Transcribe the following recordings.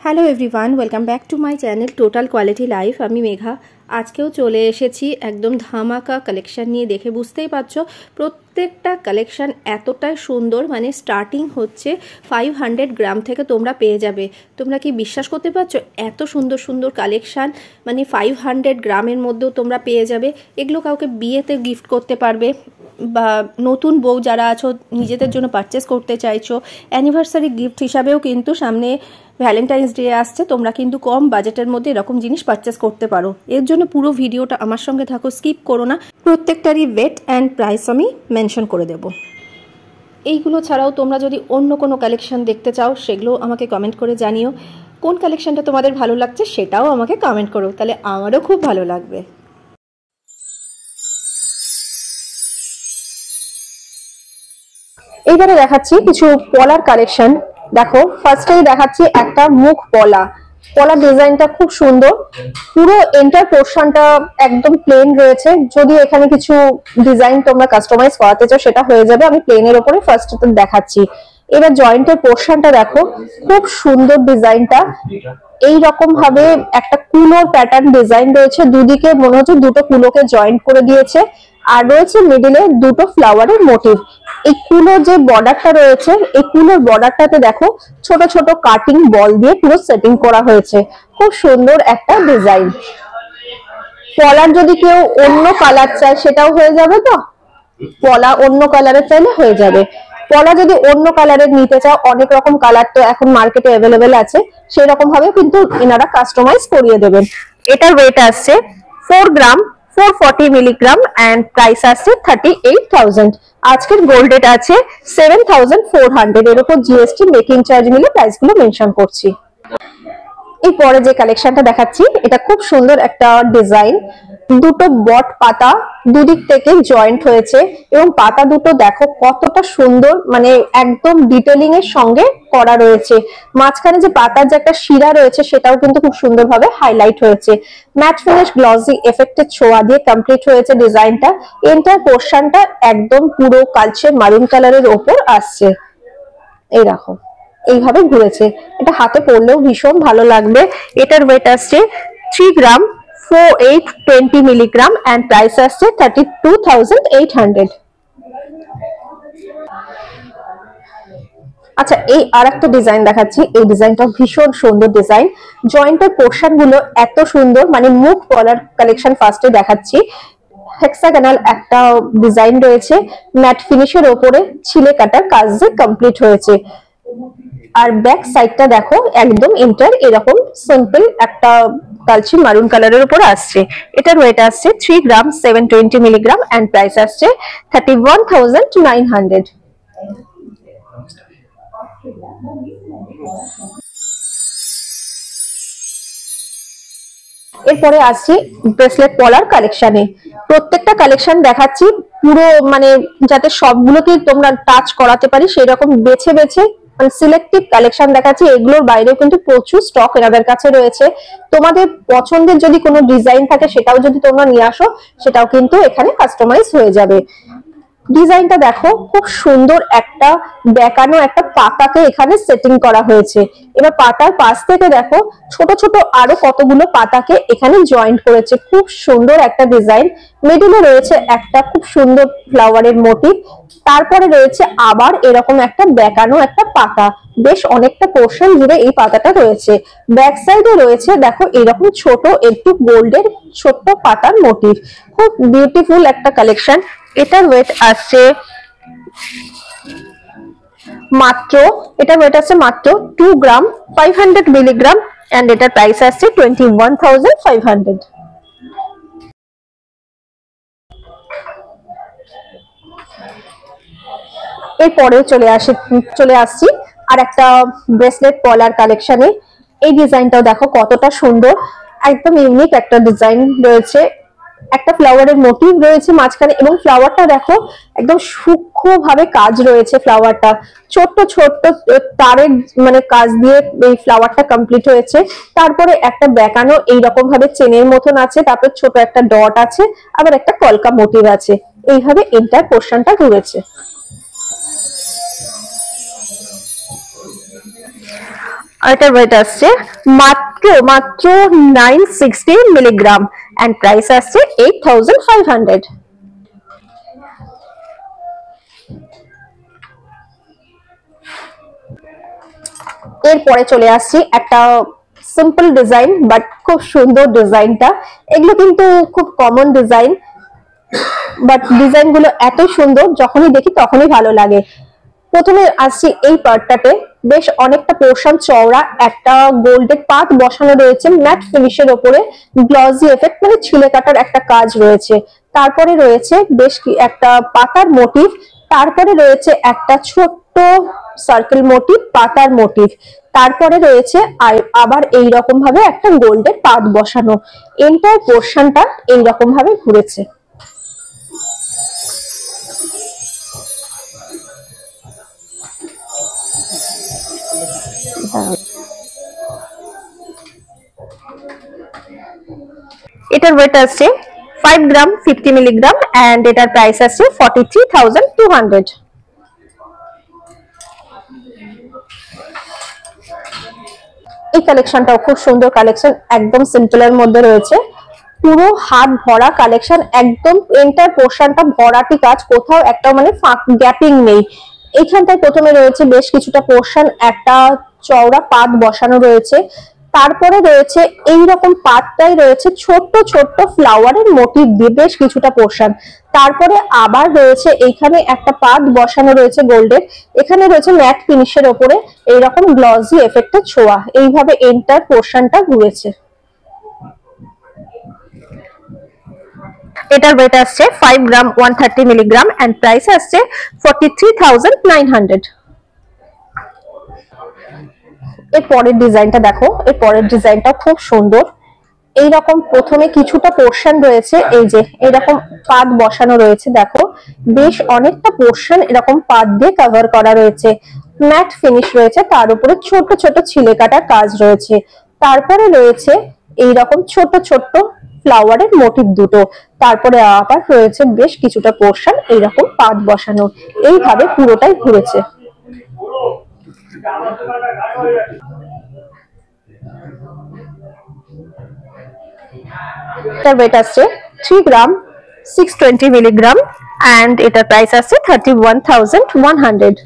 Hello everyone, welcome back to my channel total quality life. আমি মেঘা। আজকেও চলে এসেছি একদম ধামাকা কালেকশান নিয়ে। দেখে বুঝতেই পারছো প্রত্যেকটা কালেকশান এতটাই সুন্দর, মানে স্টার্টিং হচ্ছে 500 গ্রাম থেকে তোমরা পেয়ে যাবে। তোমরা কি বিশ্বাস করতে পারছো এত সুন্দর সুন্দর কালেকশান, মানে 500 গ্রামের মধ্যেও তোমরা পেয়ে যাবে। এগুলো কাউকে বিয়েতে গিফট করতে পারবে, বা নতুন বউ যারা আছো নিজেদের জন্য পারচেস করতে চাইছো, অ্যানিভার্সারি গিফট হিসাবেও কিন্তু সামনে ভ্যালেন্টাইন্স ডে আসছে, তোমরা কিন্তু কম বাজেটের মধ্যে এরকম জিনিস পারচেস করতে পারো। এর জন্য পুরো ভিডিওটা আমার সঙ্গে থাকো, স্কিপ করো না। প্রত্যেকটারই ওয়েট অ্যান্ড প্রাইস আমি মেনশন করে দেব। এইগুলো ছাড়াও তোমরা যদি অন্য কোনো কালেকশন দেখতে চাও সেগুলো আমাকে কমেন্ট করে জানিও। কোন কালেকশনটা তোমাদের ভালো লাগছে সেটাও আমাকে কমেন্ট করো, তাহলে আমারও খুব ভালো লাগবে। এইবারে দেখাচ্ছি কিছু পলার কালেকশন। দেখো, ফার্স্টেই দেখাচ্ছি একটা মুখ পলা। পলার ডিজাইনটা খুব সুন্দর, পুরো এন্টার পোর্শনটা একদম প্লেন রয়েছে। যদি এখানে কিছু ডিজাইন তোমরা কাস্টমাইজ করাতে চাও সেটা হয়ে যাবে, আমি প্লেনের উপরে ফার্স্ট দেখাচ্ছি। এবার জয়েন্টের পোর্শনটা দেখো, খুব সুন্দর ডিজাইনটা। এই রকম ভাবে একটা কুলোর প্যাটার্ন ডিজাইন রয়েছে, দুদিকে মনে হচ্ছে দুটো কুলোকে জয়েন্ট করে দিয়েছে, আর রয়েছে মিডিলে দুটো ফ্লাওয়ারের মোটিভ। এই কুলোর যে বর্ডারটা রয়েছে, এই কুলোর বর্ডারটাতে দেখো ছোট ছোট কাটিং বল দিয়ে পুরো সেটিং করা হয়েছে। খুব সুন্দর একটা ডিজাইন। পলার যদি কেউ অন্য কালার চায় সেটাও হয়ে যাবে। তো পলা অন্য কালারের চাইলে হয়ে যাবে। পলা যদি অন্য কালারের নিতে চাও, অনেক রকম কালার তো এখন মার্কেটে অ্যাভেলেবেল আছে, সেই রকম ভাবে কিন্তু এনারা কাস্টমাইজ করিয়ে দেবেন। এটার ওয়েট আসছে 4 গ্রাম 440 মিলিগ্রাম এন্ড প্রাইস আসছে 38,000। আজকের গোল্ড রেট আছে 7,400। এর উপর জিএসটি মেকিং চার্জ মিলে প্রাইসগুলো মেনশন করছি। এই পরে যে কালেকশনটা দেখাচ্ছি এটা খুব সুন্দর একটা ডিজাইন। দুটো বট পাতা দুদিক থেকে জয়েন্ট হয়েছে, এবং পাতা দুটো দেখো কতটা সুন্দর, মানে একদম ডিটেলিং এর সঙ্গে করা রয়েছে। মাঝখানে যে পাতার যে একটা শিরা রয়েছে সেটাও কিন্তু খুব সুন্দরভাবে হাইলাইট হয়েছে। ম্যাট ফিনিশ গ্লসি এফেক্টের ছোঁয়া দিয়ে কমপ্লিট হয়েছে ডিজাইনটা। এন্টার পোর্শনটা একদম পুরো কালচে মারুন কালারের ওপর আসছে। এই দেখো এইভাবে ঘুরেছে। এটা হাতে পরলেও ভীষণ ভালো লাগবে। এটার ওয়েট আসছে 3 গ্রাম 4820 মিলিগ্রাম এন্ড প্রাইস আসছে 32,800। আচ্ছা, এই আরেকটা ডিজাইন দেখাচ্ছি। এই ডিজাইনটা ভীষণ সুন্দর ডিজাইন। জয়েন্টের পোর্শন গুলো এত সুন্দর, মানে মুখ পলার কালেকশন ফার্স্টে দেখাচ্ছি। হেক্সাগোনাল একটা ডিজাইন রয়েছে, ম্যাট ফিনিশের ওপরে ছিলে কাটার কাজ যে কমপ্লিট হয়েছে। আর ব্যাক সাইডটা দেখো একদম এন্টার এরকম সিম্পল একটা কালচে মারুন কালারের উপর আসছে। এটার ওয়েট আসছে 3 গ্রাম 720 মিলিগ্রাম এন্ড প্রাইস আসছে 31,900। এরপরে আসছি ব্রেসলেট পলার কালেকশনে। প্রত্যেকটা কালেকশন দেখাচ্ছি পুরো, মানে যাতে সবগুলোকে তোমরা টাচ করাতে পারি সেই রকম বেছে বেছে মানে সিলেক্টিভ কালেকশন দেখাচ্ছি। এগুলোর বাইরেও কিন্তু প্রচুর স্টক এনাদের কাছে রয়েছে। তোমাদের পছন্দের যদি কোনো ডিজাইন থাকে সেটাও যদি তোমরা নিয়ে আসো, সেটাও কিন্তু এখানে কাস্টমাইজ হয়ে যাবে। ডিজাইনটা দেখো, খুব সুন্দর একটা বেঁকানো একটা পাতাকে এখানে সেটিং করা হয়েছে। এবার পাতার পাশ থেকে দেখো ছোট ছোট আরো কতগুলো পাতাকে এখানে জয়েন্ট করেছে। খুব সুন্দর একটা ডিজাইন। মিডিলে রয়েছে একটা খুব সুন্দর ফ্লাওয়ারের মোটিভ, তারপরে রয়েছে আবার এরকম একটা বেঁকানো একটা পাতা। বেশ অনেকটা পোর্শন জুড়ে এই পাতাটা রয়েছে। ব্যাক সাইডে রয়েছে দেখো এরকম ছোট একটু গোল্ডের ছোট্ট পাতার মোটিভ। খুব বিউটিফুল একটা কালেকশন। এটার ওয়েট আসছে মাত্র 2 গ্রাম 500 মিলিগ্রাম এন্ড এটার প্রাইস আসছে 21,500। এরপরেও চলে আসছি আর একটা ব্রেসলেট পলার কালেকশনে। এই ডিজাইনটাও দেখো কতটা সুন্দর, একদম ইউনিক একটা ডিজাইন রয়েছে। একটা ফ্লাওয়ারের মোটিভ রয়েছে মাঝখানে, এবং ফ্লাওয়ারটা দেখো একদম সূক্ষ্ম ভাবে কাজ রয়েছে। ফ্লাওয়ারটা ছোট্ট ছোট্ট তারের মানে কাজ দিয়ে এই ফ্লাওয়ারটা কমপ্লিট হয়েছে। তারপরে একটা বেঁকানো এইরকম ভাবে চেনের মতন আছে, তারপর ছোট একটা ডট আছে, আবার একটা কলকা মোটিভ আছে। এইভাবে এন্টার পোর্শনটা ঘুরেছে। আর এটার ওয়েট আসছে মাত্র মাত্র 960 মিলিগ্রাম এন্ড প্রাইস আসছে 8500। এরপরে চলে আসছি একটা সিম্পল ডিজাইন বাট খুব সুন্দর ডিজাইনটা। এগুলো কিন্তু খুব কমন ডিজাইন, বাট ডিজাইন গুলো এত সুন্দর যখনই দেখি তখনই ভালো লাগে। প্রথমে আসছি এই পার্টটাতে, বেশ অনেকটা পোর্শন চওড়া একটা গোল্ডের পাত বসানো রয়েছে ম্যাট ফিনিশের ওপরে, গ্লসি এফেক্ট মানে ছিলে কাটার একটা কাজ রয়েছে। তারপরে রয়েছে বেশ একটা পাতার মোটিভ, তারপরে রয়েছে একটা ছোট্ট সার্কেল মোটিভ, পাতার মোটিভ, তারপরে রয়েছে আবার এইরকম ভাবে একটা গোল্ডের পাত বসানো। এন্টার পোর্শনটা এইরকম ভাবে ঘুরেছে। এটার ওয়েট আছে 5 গ্রাম 50 মিলিগ্রাম এন্ড এটার প্রাইস আছে 43200। এই কালেকশনটাও খুব সুন্দর কালেকশন, একদম সিম্পলের মধ্যে রয়েছে, পুরো হাত ভরা কালেকশন, একদম এন্টার পোর্শনটা ভরাটি কাজ, কোথাও একটা মানে গ্যাপিং নেই। এইখানটায় প্রথমে রয়েছে বেশ কিছুটা পোর্শন একটা চওড়া পাত বসানো রয়েছে, তারপরে রয়েছে এইরকম পাতটাই রয়েছে ছোট্ট ছোট্ট ফ্লাওয়ারের মোটিভ দিয়ে বেশ কিছুটা পোর্শন, তারপরে আবার রয়েছে এইখানে একটা পাত বসানো রয়েছে গোল্ডের, এখানে রয়েছে ম্যাট ফিনিশের ওপরে এইরকম গ্লসি এফেক্টের ছোঁয়া, এইভাবে এন্টার পোর্শনটা ঘুরেছে। এটার ওয়েট আসছে 5 গ্রাম 130 মিলিগ্রাম এন্ড প্রাইস আসছে 43900। এর পরের ডিজাইনটা দেখো, এর পরের ডিজাইনটা খুব সুন্দর। এইরকম প্রথমে কিছুটা পোর্শন রয়েছে, এই যে এরকম পাত বসানো রয়েছে, দেখো বেশ অনেকটা পোর্শন এরকম পাত দিয়ে কভার করা রয়েছে, ম্যাট ফিনিশ রয়েছে, তার উপরে ছোট ছোট ছিলে কাটা কাজ রয়েছে, তারপরে রয়েছে এইরকম ছোট ছোট ফ্লাওয়ারের মোটিভ দুটো, তারপরে আবার রয়েছে বেশ কিছুটা পোর্শন এইরকম পাত বসানো, এইভাবে পুরোটাই ঘুরেছে। এটার ওয়েট আছে 3 গ্রাম 620 মিলিগ্রাম এন্ড এটার প্রাইস আছে 31100।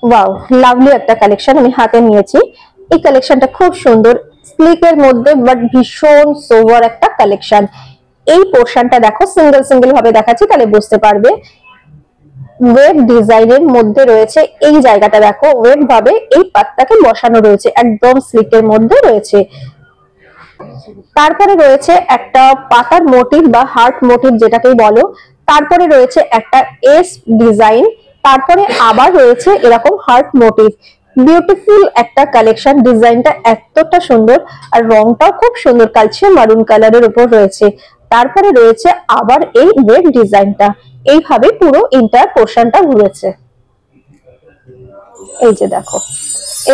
ওয়াও, লাভলি একটা কালেকশন আমি হাতে নিয়েছি। এই কালেকশনটা খুব সুন্দর, স্লিকের মধ্যে বাট ভীষণ সোভার একটা কালেকশন। এই পোর্শনটা দেখো, সিঙ্গেল সিঙ্গেল ভাবে দেখাচ্ছি তাহলে বুঝতে পারবে। ওয়েব ডিজাইনের মধ্যে রয়েছে এই জায়গাটা, দেখো ওয়েব ভাবে এই পাতটাকে বসানো রয়েছে, একদম স্লিকের মধ্যে রয়েছে। তারপরে রয়েছে একটা পাতার মোটিভ বা হার্ট মোটিভ যেটাকেই বলো, তারপরে রয়েছে একটা এস ডিজাইন, তারপরে আবার রয়েছে এরকম হার্ট মোটিভ। বিউটিফুল একটা কালেকশন, ডিজাইনটা এতটা সুন্দর আর রংটাও খুব সুন্দর, কালচে মারুন কালারের উপর রয়েছে। তারপরে রয়েছে আবার এই ওয়েব ডিজাইনটা, এইভাবে পুরো ইন্টার পোর্শনটা ঘুরেছে, এই যে দেখো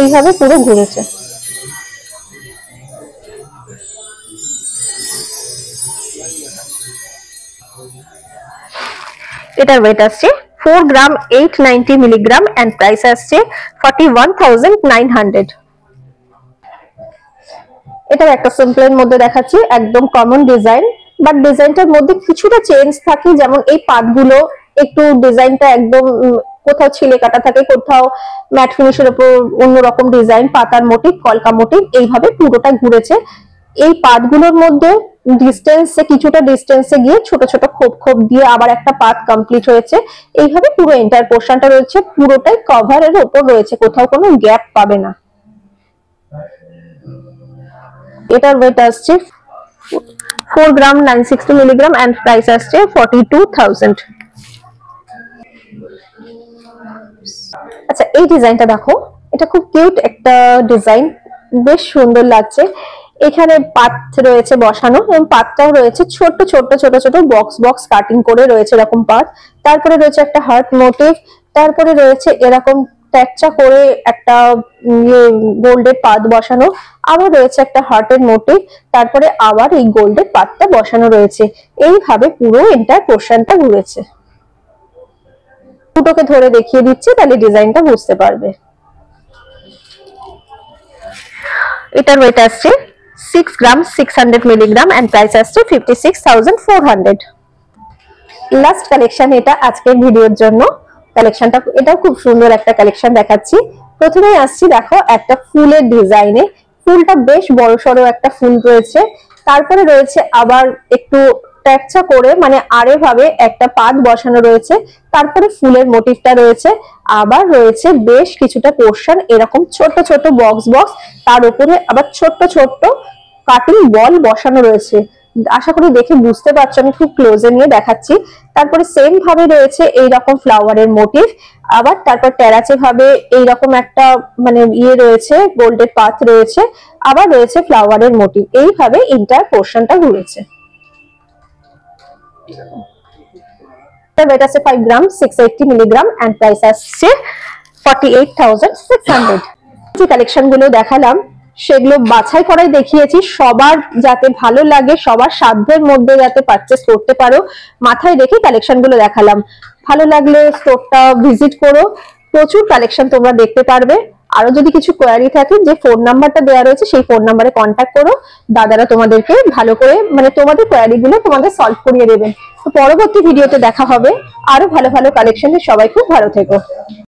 এইভাবে পুরো ঘুরেছে। এটার ওয়েট আসছে 4 গ্রাম 890 মিলিগ্রাম এন্ড প্রাইস আসছে 41900। এটার একটা সিম্পলের মধ্যে দেখাচ্ছি, একদম কমন ডিজাইন, বাট ডিজাইনটার মধ্যে কিছুটা চেঞ্জ থাকে, যেমন এই পাতগুলো একটু ডিজাইনটা একদম কোথাও ছিলে কাটা থাকে, কোথাও ম্যাট ফিনিশের উপর অন্যরকম ডিজাইন, পাতার মোটিভ, কলকা মোটিভ, এইভাবে পুরোটা ঘুরেছে। এই পাতগুলোর মধ্যে ডিস্টেন্সে কিছুটা ডিস্টেন্সে গিয়ে ছোট ছোট খোপ খোপ দিয়ে আবার একটা পাত কমপ্লিট হয়েছে, এইভাবে পুরো এন্টার পোর্শনটা রয়েছে, পুরোটাই কভারের উপর রয়েছে, কোথাও কোনো গ্যাপ পাবে না। এটার ওয়েট আসছে 4 গ্রাম 960 মিলিগ্রাম এন্ড প্রাইস আসছে 42000। আচ্ছা, এই ডিজাইনটা দেখো, এটা খুব কিউট একটা ডিজাইন, বেশ সুন্দর লাগছে। এখানে পাত রয়েছে বসানো এবং পাতটাও রয়েছে ছোট ছোট ছোট ছোট বক্স বক্স কাটিং করে রয়েছে এরকম পাত, তারপরে রয়েছে একটা হার্ট মোটিভ, তারপরে রয়েছে এরকম ট্যাকচা করে একটা গোল্ডের পাত বসানো, আবার রয়েছে একটা হার্টের মোটিভ, তারপরে আবার এই গোল্ডের পাতটা বসানো রয়েছে, এইভাবে পুরো এন্টার পোর্শনটা ঘুরেছে। দুটোকে ধরে দেখিয়ে দিচ্ছি তাহলে ডিজাইনটা বুঝতে পারবে। এটার ওয়েট আসছে 6 গ্রাম 600 মিলিগ্রাম এন্ড প্রাইস আসছে 56,400। লাস্ট কালেকশন এটা আজকের ভিডিওর জন্য। কালেকশনটা এটাও খুব সুন্দর একটা কালেকশন দেখাচ্ছি। প্রথমেই আসছি দেখো একটা ফুলের ডিজাইনে, ফুলটা বেশ বড়সড় একটা ফুল রয়েছে, তারপরে রয়েছে আবার একটু ট্যাকচা করে মানে আরে ভাবে একটা পাত বসানো রয়েছে, তারপরে ফুলের মোটিভটা রয়েছে, আবার রয়েছে বেশ কিছুটা পোর্শন এরকম ছোট ছোট বক্স বক্স, তার উপরে আবার ছোট্ট ছোট্ট কাটিং বল বসানো রয়েছে। আশা করি দেখে বুঝতে পারছো, আমি খুব ক্লোজে নিয়ে দেখাচ্ছি। তারপরে সেম ভাবে রয়েছে এইরকম ফ্লাওয়ারের মোটিভ, আবার তারপর টেরাচে ভাবে এইরকম একটা মানে ইয়ে রয়েছে, গোল্ডের পাত রয়েছে, আবার রয়েছে ফ্লাওয়ারের মোটিভ, এইভাবে ইন্টার পোর্শনটা ঘুরেছে। ওয়েট আছে 5 গ্রাম 680 মিলিগ্রাম এন্ড প্রাইস আসছে 48,600। যে কালেকশন গুলো দেখালাম সেগুলো বাছাই করাই দেখিয়েছি, সবার যাতে ভালো লাগে, সবার সাধ্যের মধ্যে যাতে পারচেস করতে পারো মাথায় রেখে কালেকশন গুলো দেখালাম। ভালো লাগলে স্টোরটা ভিজিট করো, প্রচুর কালেকশন তোমরা দেখতে পারবে। আরো যদি কিছু কোয়ারি থাকে, যে ফোন নাম্বারটা দেওয়া রয়েছে সেই ফোন নাম্বারে কন্ট্যাক্ট করো, দাদারা তোমাদেরকে ভালো করে মানে তোমাদের কোয়ারি গুলো তোমাদের সলভ করিয়ে দেবেন। তো পরবর্তী ভিডিওতে দেখা হবে আরো ভালো ভালো কালেকশনে। সবাই খুব ভালো থেকো।